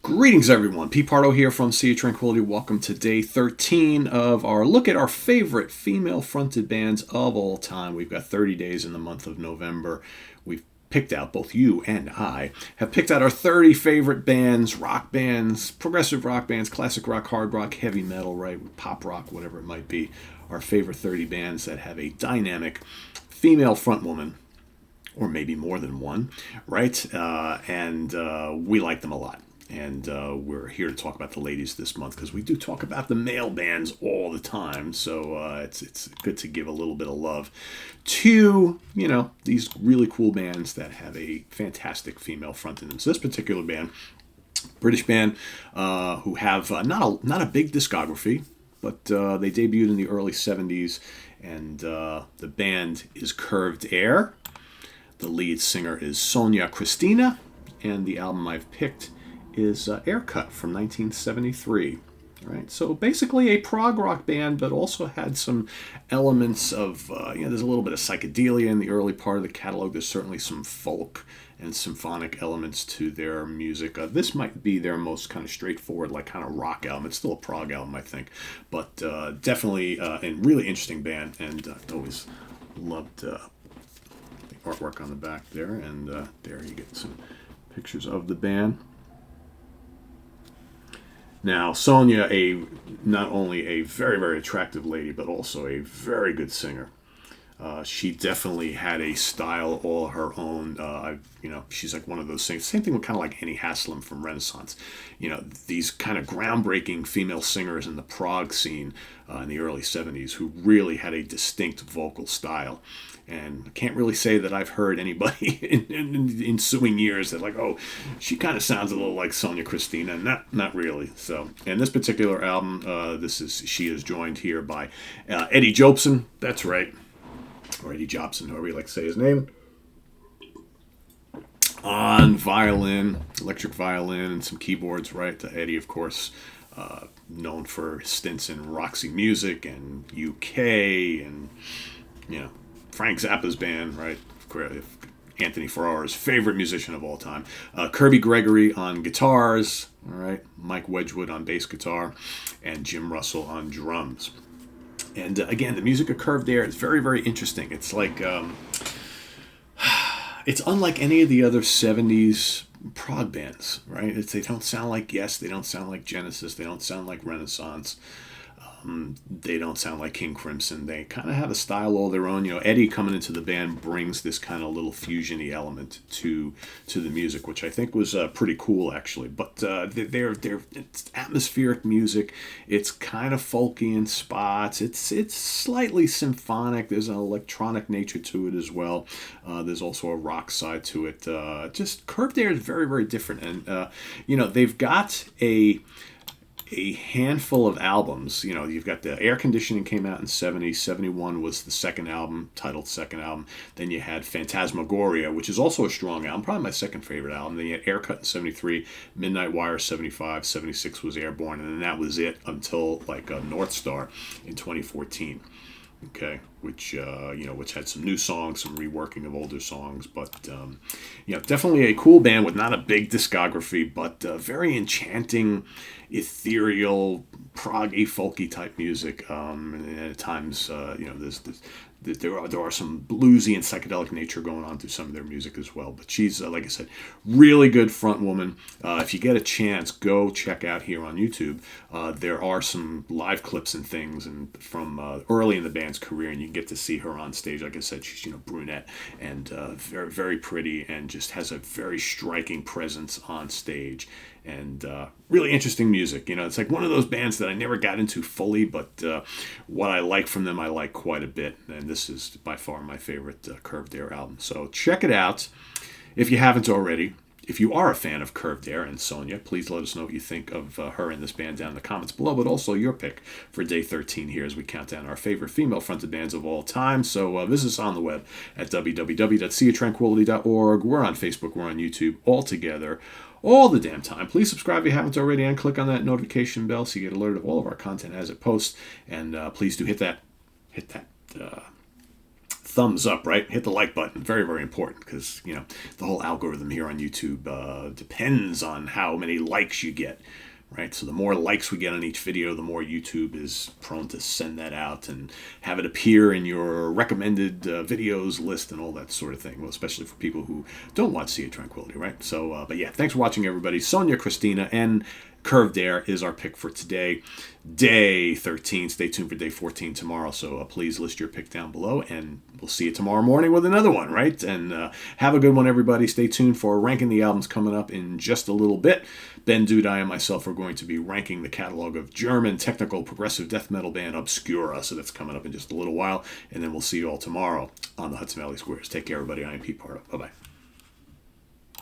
Greetings, everyone. Pete Pardo here from Sea of Tranquility. Welcome to day 13 of our look at our favorite female-fronted bands of all time. We've got 30 days in the month of November. We've picked out, both you and I, have picked out our 30 favorite bands, rock bands, progressive rock bands, classic rock, hard rock, heavy metal, right, pop rock, whatever it might be. Our favorite 30 bands that have a dynamic female frontwoman, or maybe more than one, right? We like them a lot. And we're here to talk about the ladies this month because we do talk about the male bands all the time. So it's good to give a little bit of love to, these really cool bands that have a fantastic female front in them. So this particular band, British band, who have not a big discography, but they debuted in the early 70s. And the band is Curved Air. The lead singer is Sonia Christina. And the album I've picked is Aircut from 1973, right? So basically a prog rock band, but also had some elements of, there's a little bit of psychedelia in the early part of the catalog. There's certainly some folk and symphonic elements to their music. This might be their most kind of straightforward, kind of rock album. It's still a prog album, I think, but definitely a really interesting band, and always loved the artwork on the back there, and there you get some pictures of the band. Now, Sonia, not only a very, very attractive lady, but also a very good singer. She definitely had a style all her own. She's like one of those things. Same thing with kind of like Annie Haslam from Renaissance. These kind of groundbreaking female singers in the prog scene in the early 70s who really had a distinct vocal style. And I can't really say that I've heard anybody in ensuing years that she kind of sounds a little like Sonia Christina. Not really. So, and this particular album, she is joined here by Eddie Jobson. That's right. Or Eddie Jobson, however you like to say his name. On violin, electric violin, and some keyboards, right? Eddie, of course, known for stints in Roxy Music and UK and, Frank Zappa's band, right? Anthony Ferrara's favorite musician of all time. Kirby Gregory on guitars, all right? Mike Wedgwood on bass guitar, and Jim Russell on drums. And again, the music of Curved Air is very, very interesting. It's like, it's unlike any of the other 70s prog bands, right? They don't sound like Yes, they don't sound like Genesis, they don't sound like Renaissance. They don't sound like King Crimson. They kind of have a style all their own. Eddie coming into the band brings this kind of little fusion-y element to the music, which I think was pretty cool, actually. But it's atmospheric music. It's kind of folky in spots. It's slightly symphonic. There's an electronic nature to it as well. There's also a rock side to it. Just Curved Air is very, very different. And, they've got a handful of albums. You've got the Air Conditioning came out in 70, 71 was the second album, titled second album. Then you had Phantasmagoria, which is also a strong album, probably my second favorite album. Then you had Aircut in 73, Midnight Wire 75, 76 was Airborne, and then that was it until North Star in 2014. Okay, which had some new songs, some reworking of older songs, but definitely a cool band with not a big discography, but very enchanting, ethereal, prog-y, folky type music. And at times, there are some bluesy and psychedelic nature going on through some of their music as well. But she's, like I said, really good front woman. If you get a chance, go check out here on YouTube. There are some live clips and things and from early in the band's career, and you get to see her on stage. Like I said, she's brunette and very, very pretty, and just has a very striking presence on stage. And really interesting music. It's like one of those bands that I never got into fully, but what I like from them, I like quite a bit. And this is by far my favorite Curved Air album. So check it out if you haven't already. If you are a fan of Curved Air and Sonia, please let us know what you think of her and this band down in the comments below, but also your pick for day 13 here as we count down our favorite female-fronted bands of all time. So visit us on the web at www.seaoftranquility.org. We're on Facebook, we're on YouTube, all together, all the damn time. Please subscribe if you haven't already and click on that notification bell so you get alerted of all of our content as it posts. And please do hit that thumbs up, right? Hit the like button. Very, very important, because, you know, the whole algorithm here on YouTube depends on how many likes you get, right? So the more likes we get on each video, the more YouTube is prone to send that out and have it appear in your recommended videos list and all that sort of thing. Well, especially for people who don't watch Sea of Tranquility, right? So, but yeah, thanks for watching, everybody. Sonia, Christina, and Curved Air is our pick for today. Day 13. Stay tuned for day 14 tomorrow. So please list your pick down below, and we'll see you tomorrow morning with another one, right? And have a good one, everybody. Stay tuned for ranking the albums coming up in just a little bit. Ben Dudai and myself are going to be ranking the catalog of German technical progressive death metal band Obscura. So that's coming up in just a little while. And then we'll see you all tomorrow on the Hudson Valley Squares. Take care, everybody. I am Pete Pardo. Bye-bye.